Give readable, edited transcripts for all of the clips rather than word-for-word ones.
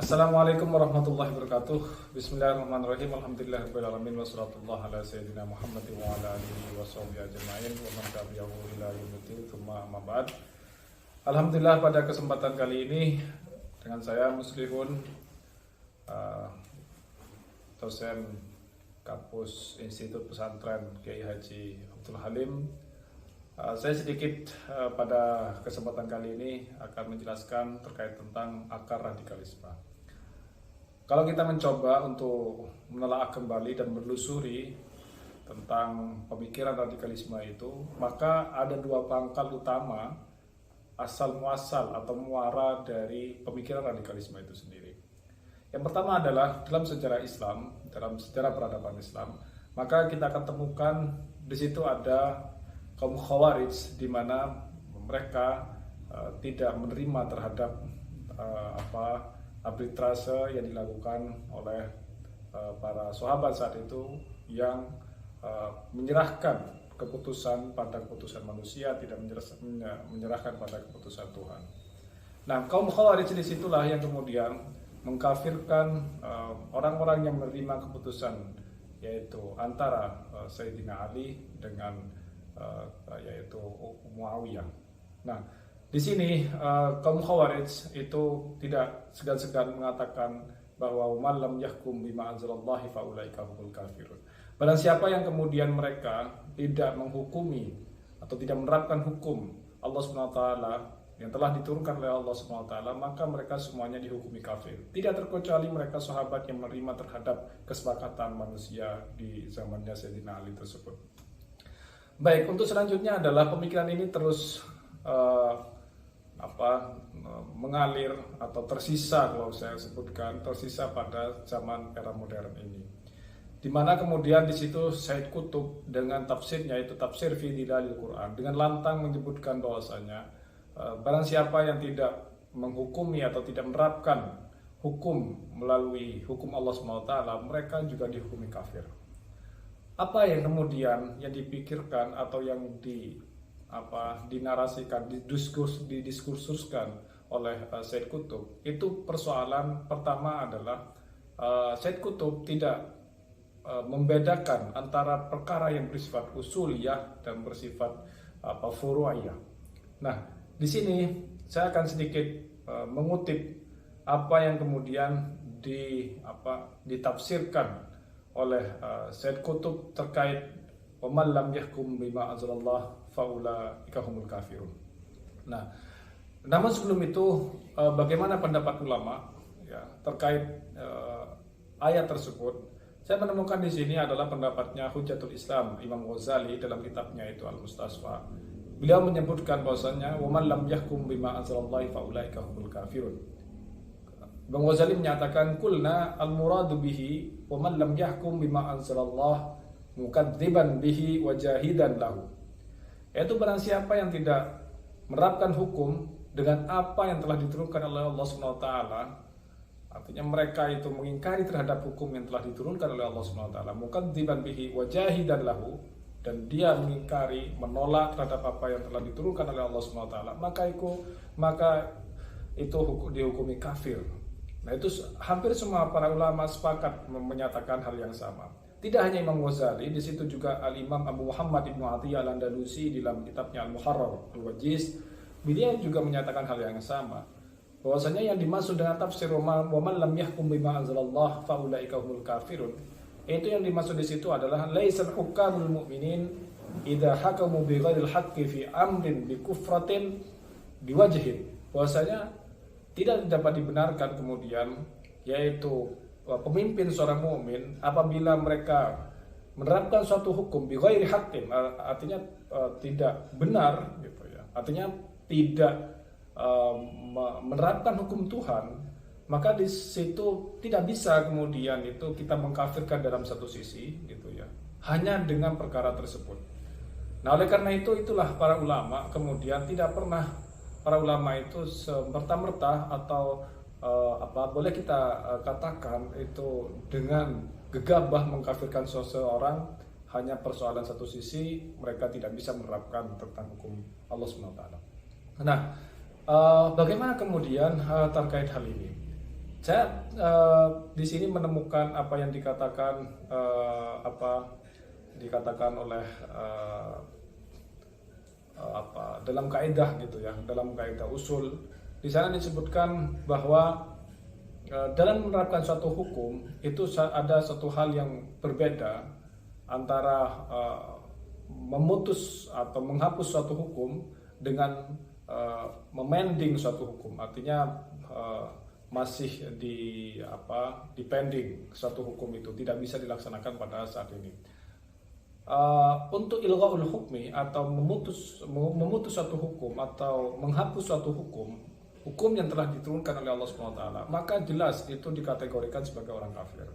Assalamualaikum warahmatullahi wabarakatuh. Bismillahirrahmanirrahim. Alhamdulillahirabbil alamin wassallallahu ala sayyidina Muhammadin wa ala alihi washabihi ajmain wa man tabi'ahu ila yaumil tsumma amma ba'd. Alhamdulillah, pada kesempatan kali ini dengan saya Muslihun, dosen kampus Institut Pesantren Kiai Haji Abdul Halim. Saya sedikit pada kesempatan kali ini akan menjelaskan terkait tentang akar radikalisme. Kalau kita mencoba untuk menelaah kembali dan menelusuri tentang pemikiran radikalisme itu, maka ada dua pangkal utama asal muasal atau muara dari pemikiran radikalisme itu sendiri. Yang pertama adalah dalam sejarah Islam, dalam sejarah peradaban Islam, maka kita akan temukan di situ ada kaum Khawarij, di mana mereka tidak menerima terhadap arbitrase yang dilakukan oleh para sahabat saat itu yang menyerahkan keputusan pada keputusan manusia, tidak menyerahkan pada keputusan Tuhan. Nah, kaum Khawarij disitulah yang kemudian mengkafirkan orang-orang yang menerima keputusan, yaitu antara Sayyidina Ali dengan yaitu Muawiyah. Nah, di sini kaum Khawarij itu tidak segan-segan mengatakan bahwa man lam yahkum bima anzalallahi faulaika humul kafirun. Barang siapa yang kemudian mereka tidak menghukumi atau tidak menerapkan hukum Allah SWT yang telah diturunkan oleh Allah SWT, maka mereka semuanya dihukumi kafir. Tidak terkecuali mereka sahabat yang menerima terhadap kesepakatan manusia di zamannya Sayyidina Ali tersebut. Baik, untuk selanjutnya adalah pemikiran ini terus mengalir atau tersisa, kalau saya sebutkan tersisa pada zaman era modern ini, di mana kemudian di situ Said Qutb dengan tafsirnya, yaitu tafsir fi Dilalil Quran, dengan lantang menyebutkan bahwasanya barang siapa yang tidak menghukumi atau tidak menerapkan hukum melalui hukum Allah SWT, mereka juga dihukumi kafir. Apa yang kemudian yang dipikirkan atau yang dinarasikan, didiskursuskan oleh Said Qutb, itu persoalan pertama adalah Said Qutb tidak membedakan antara perkara yang bersifat usuliyah dan bersifat furu'iyah. Nah, di sini saya akan sedikit mengutip apa yang kemudian ditafsirkan oleh Said Qutb terkait waman lam yahkum bima anzalallah faulaika humul kafirun. Nah, namun sebelum itu bagaimana pendapat ulama ya terkait ayat tersebut? Saya menemukan di sini adalah pendapatnya Hujjatul Islam Imam Ghazali dalam kitabnya itu Al-Mustasfa. Beliau menyebutkan bahwasanya waman lam yahkum bima anzalallah faulaika humul kafirun. Imam Ghazali menyatakan kulna al-muradu bihi wa man lam yahkum bima anzalallah mukadziban bihi wa jahidan lahu. Yaitu barang siapa yang tidak menerapkan hukum dengan apa yang telah diturunkan oleh Allah SWT, artinya mereka itu mengingkari terhadap hukum yang telah diturunkan oleh Allah SWT, mukadziban bihi wa jahidan lahu, dan dia mengingkari, menolak terhadap apa yang telah diturunkan oleh Allah SWT, maka itu dihukumi kafir. Nah, itu hampir semua para ulama sepakat menyatakan hal yang sama. Tidak hanya Imam Ghazali, di situ juga Al-Imam Abu Muhammad Ibnu Athiyyah Al-Andalusi dalam kitabnya Al-Muharrar Al-Wajiz, beliau juga menyatakan hal yang sama. Bahwasanya yang dimaksud dengan tafsir wa man lam yahkum bima anzalallah faulaika humul kafirun, itu yang dimaksud di situ adalah laisal hukamul mu'minin idza hakamu bighairil haqqi fi amrin bi kufratin biwajhin. Bahwasanya tidak dapat dibenarkan kemudian, yaitu pemimpin seorang mukmin apabila mereka menerapkan suatu hukum bi ghairi haqqin, artinya tidak benar gitu ya. Artinya tidak menerapkan hukum Tuhan, maka di situ tidak bisa kemudian itu kita mengkafirkan dalam satu sisi gitu ya, hanya dengan perkara tersebut. Nah, oleh karena itulah para ulama kemudian tidak pernah, para ulama itu semerta-merta atau boleh kita katakan itu dengan gegabah mengkafirkan seseorang hanya persoalan satu sisi, mereka tidak bisa menerapkan tentang hukum Allah SWT. Nah, bagaimana kemudian terkait hal ini? Saya di sini menemukan apa yang dikatakan oleh dalam kaidah gitu ya, dalam kaidah usul. Di sana disebutkan bahwa dalam menerapkan suatu hukum itu ada satu hal yang berbeda antara memutus atau menghapus suatu hukum dengan memending suatu hukum. Artinya masih di pending suatu hukum itu tidak bisa dilaksanakan pada saat ini. Untuk ilghaul hukmi atau memutus suatu hukum atau menghapus suatu hukum yang telah diturunkan oleh Allah SWT, maka jelas itu dikategorikan sebagai orang kafir.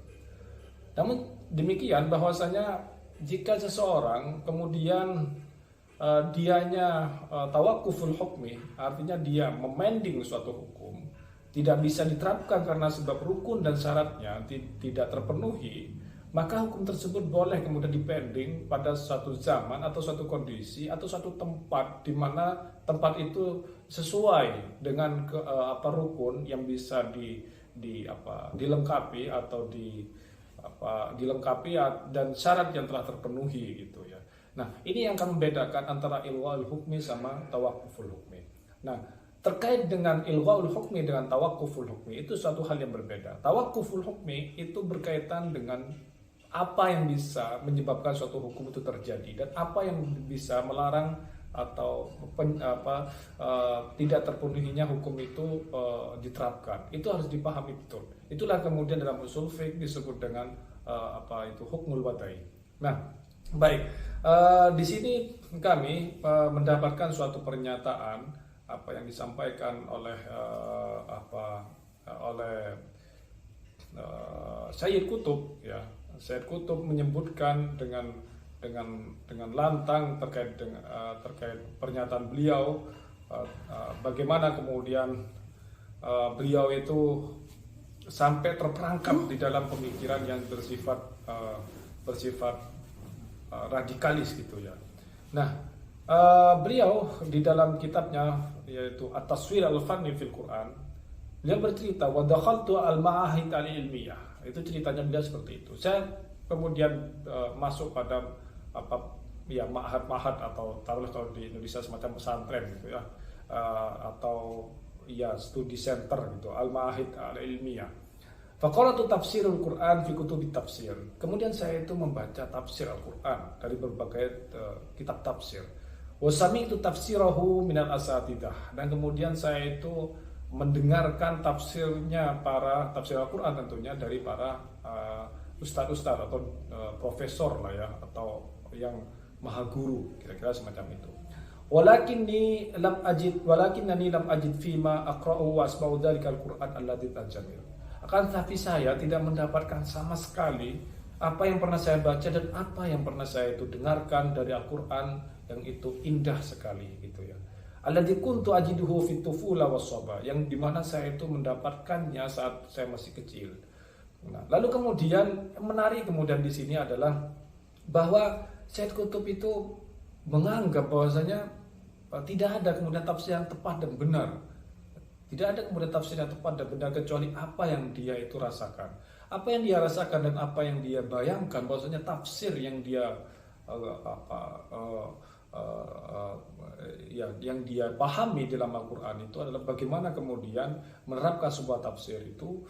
Namun demikian bahwasanya jika seseorang kemudian dianya tawakuful hukmi, artinya dia memending suatu hukum, tidak bisa diterapkan karena sebab rukun dan syaratnya tidak terpenuhi, maka hukum tersebut boleh kemudian dipending pada suatu zaman atau suatu kondisi atau suatu tempat di mana tempat itu sesuai dengan rukun yang bisa dilengkapi atau dilengkapi dan syarat yang telah terpenuhi gitu ya. Nah, ini yang akan membedakan antara ilghaul hukmi sama tawakkuful hukmi. Nah, terkait dengan ilghaul hukmi dengan tawakkuful hukmi itu suatu hal yang berbeda. Tawakkuful hukmi itu berkaitan dengan apa yang bisa menyebabkan suatu hukum itu terjadi dan apa yang bisa melarang atau tidak terpenuhinya hukum itu diterapkan. Itu harus dipahami betul. Itulah kemudian dalam usul fiqh disebut dengan hukmul wadai. Nah, baik. Di sini kami mendapatkan suatu pernyataan apa yang disampaikan oleh Sayyid Qutb ya. Sayyid Qutb menyebutkan dengan lantang terkait pernyataan beliau, bagaimana kemudian beliau itu sampai terperangkap di dalam pemikiran yang bersifat radikalis gitu ya. Nah, beliau di dalam kitabnya yaitu At-Taswir Al-Fanni fil Quran, beliau bercerita wa dakhaltu al-ma'ahid al-ilmiyah. Itu ceritanya beliau seperti itu. Saya kemudian masuk pada ma'had atau taruhlah kalau di Indonesia semacam pesantren gitu ya, atau ya studi center gitu, al-ma'ahid al-ilmiyah. Faqara'tu tafsirul Quran fi kutubit tafsir. Kemudian saya itu membaca tafsir Al-Quran dari berbagai kitab tafsir. Wa sami'tu tafsirahu minal asatidah, dan kemudian saya itu mendengarkan tafsirnya tafsir Al-Quran tentunya dari para ustadz-ustadz atau profesor lah ya, atau yang maha guru, kira-kira semacam itu. Walakinnani lam ajid fima aqra'u wa asma'u dzalikal Qur'an alladzi tajamil. Akan tetapi saya tidak mendapatkan sama sekali apa yang pernah saya baca dan apa yang pernah saya itu dengarkan dari Al-Quran yang itu indah sekali gitu ya. Alladzi kuntu ajiduhu fit tufula was-shaba, yang dimana saya itu mendapatkannya saat saya masih kecil. Nah, lalu kemudian menarik kemudian di sini adalah bahwa Sayyid Qutb itu menganggap bahwasanya tidak ada kemudian tafsir yang tepat dan benar. Tidak ada kemudian tafsir yang tepat dan benar kecuali apa yang dia itu rasakan. Apa yang dia rasakan dan apa yang dia bayangkan, bahwasanya tafsir yang dia yang dia pahami dalam Al-Quran itu adalah bagaimana kemudian menerapkan sebuah tafsir itu,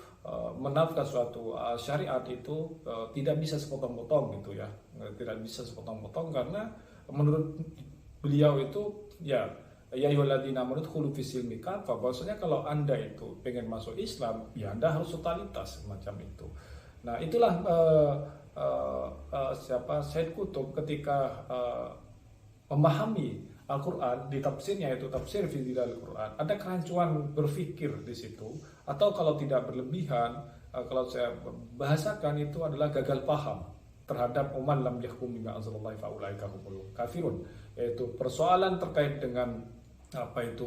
menerapkan suatu syariat itu tidak bisa sepotong-potong gitu ya, tidak bisa sepotong-potong karena menurut beliau itu ya ayyuhalladzina amanu udkhulu fis silmi kafah, bahwasanya kalau Anda itu pengen masuk Islam ya Anda harus totalitas semacam itu. Nah, itulah Sayyid Qutb ketika memahami Al-Quran di tafsirnya, itu tafsir fi dzilal Quran, ada kerancuan berpikir di situ, atau kalau tidak berlebihan, kalau saya bahasakan itu adalah gagal paham terhadap uman lam yahkum bima anzalallahu fa ulaika humul kafirun, yaitu persoalan terkait dengan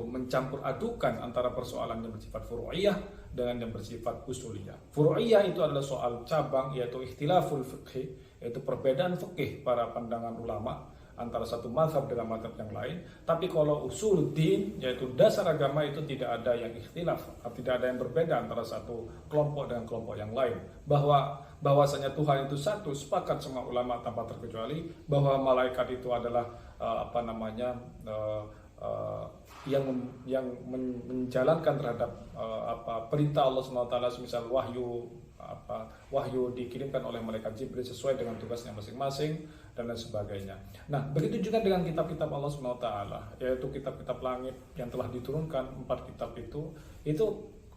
mencampur adukan antara persoalan yang bersifat furu'iyah dengan yang bersifat usuliyah. Furu'iyah itu adalah soal cabang, yaitu ikhtilaful fiqh, yaitu perbedaan fikih para pandangan ulama. antara satu mazhab dengan mazhab yang lain. Tapi kalau usuluddin, yaitu dasar agama, itu tidak ada yang ikhtilaf, tidak ada yang berbeda antara satu kelompok dengan kelompok yang lain. Bahwasanya Tuhan itu satu, sepakat semua ulama tanpa terkecuali. Bahwa malaikat itu adalah yang menjalankan terhadap perintah Allah SWT, semisal wahyu dikirimkan oleh malaikat Jibril sesuai dengan tugasnya masing-masing dan lain sebagainya. Nah, begitu juga dengan kitab-kitab Allah SWT, yaitu kitab-kitab langit yang telah diturunkan, 4 kitab itu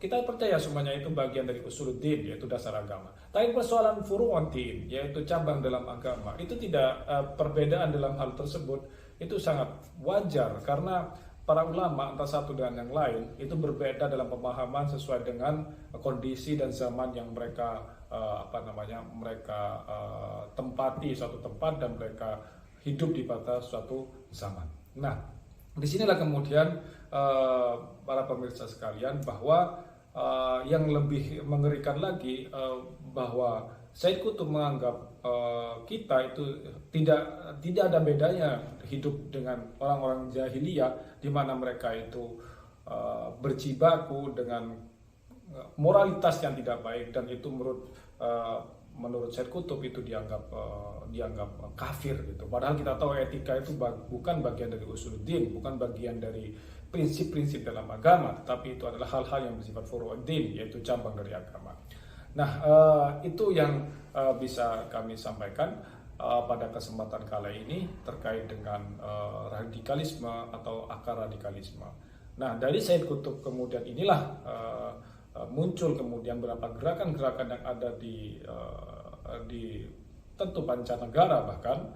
kita percaya semuanya itu bagian dari usuluddin, yaitu dasar agama. Tapi persoalan furu'uddin, yaitu cabang dalam agama, itu tidak, perbedaan dalam hal tersebut itu sangat wajar, karena para ulama antara satu dan yang lain itu berbeda dalam pemahaman sesuai dengan kondisi dan zaman yang mereka tempati suatu tempat dan mereka hidup di pada suatu zaman. Nah, disinilah kemudian para pemirsa sekalian, bahwa yang lebih mengerikan lagi, bahwa Said Qutb menganggap kita itu tidak ada bedanya hidup dengan orang-orang jahiliyah, di mana mereka itu berjibaku dengan moralitas yang tidak baik, dan itu menurut Said Qutb itu dianggap kafir gitu. Padahal kita tahu etika itu bukan bagian dari usuluddin, bukan bagian dari prinsip-prinsip dalam agama, tetapi itu adalah hal-hal yang bersifat furu'uddin, yaitu cabang dari agama. Nah, itu yang bisa kami sampaikan pada kesempatan kali ini terkait dengan radikalisme atau akar radikalisme. Nah, dari Said Qutb kemudian inilah muncul kemudian beberapa gerakan-gerakan yang ada di tentu pancanegara, bahkan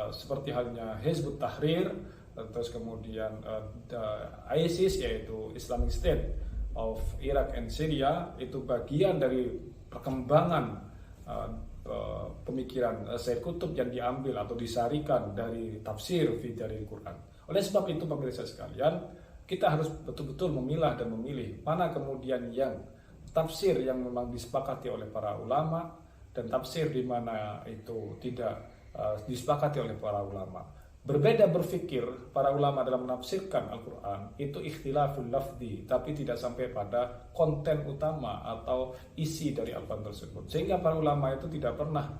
seperti halnya Hizbut Tahrir, terus kemudian ISIS, yaitu Islamic State of Iraq and Syria, itu bagian dari perkembangan pemikiran Said Qutb yang diambil atau disarikan dari tafsir fi dari Quran. Oleh sebab itu, pemirsa sekalian, kita harus betul-betul memilah dan memilih mana kemudian yang tafsir yang memang disepakati oleh para ulama, dan tafsir di mana itu tidak disepakati oleh para ulama. Berbeda berfikir para ulama dalam menafsirkan Al-Quran itu ikhtilaful lafzi, tapi tidak sampai pada konten utama atau isi dari Al-Quran tersebut. Sehingga para ulama itu tidak pernah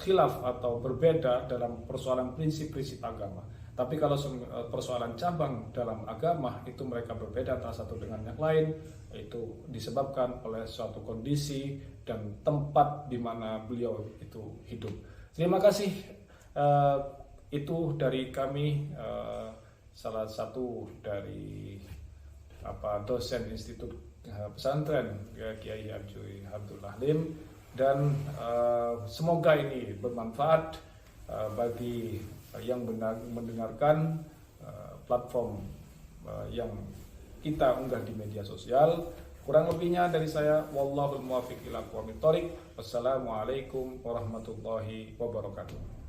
khilaf atau berbeda dalam persoalan prinsip-prinsip agama. Tapi kalau persoalan cabang dalam agama itu mereka berbeda antara satu dengan yang lain, itu disebabkan oleh suatu kondisi dan tempat di mana beliau itu hidup. Terima kasih. Itu dari kami, salah satu dari dosen Institut Pesantren Kiai Haji Abdullah Lim, dan semoga ini bermanfaat bagi yang mendengarkan platform yang kita unggah di media sosial. Kurang lebihnya dari saya, wallahul muwaffiq ila aqwamit thoriq. Wassalamualaikum warahmatullahi wabarakatuh.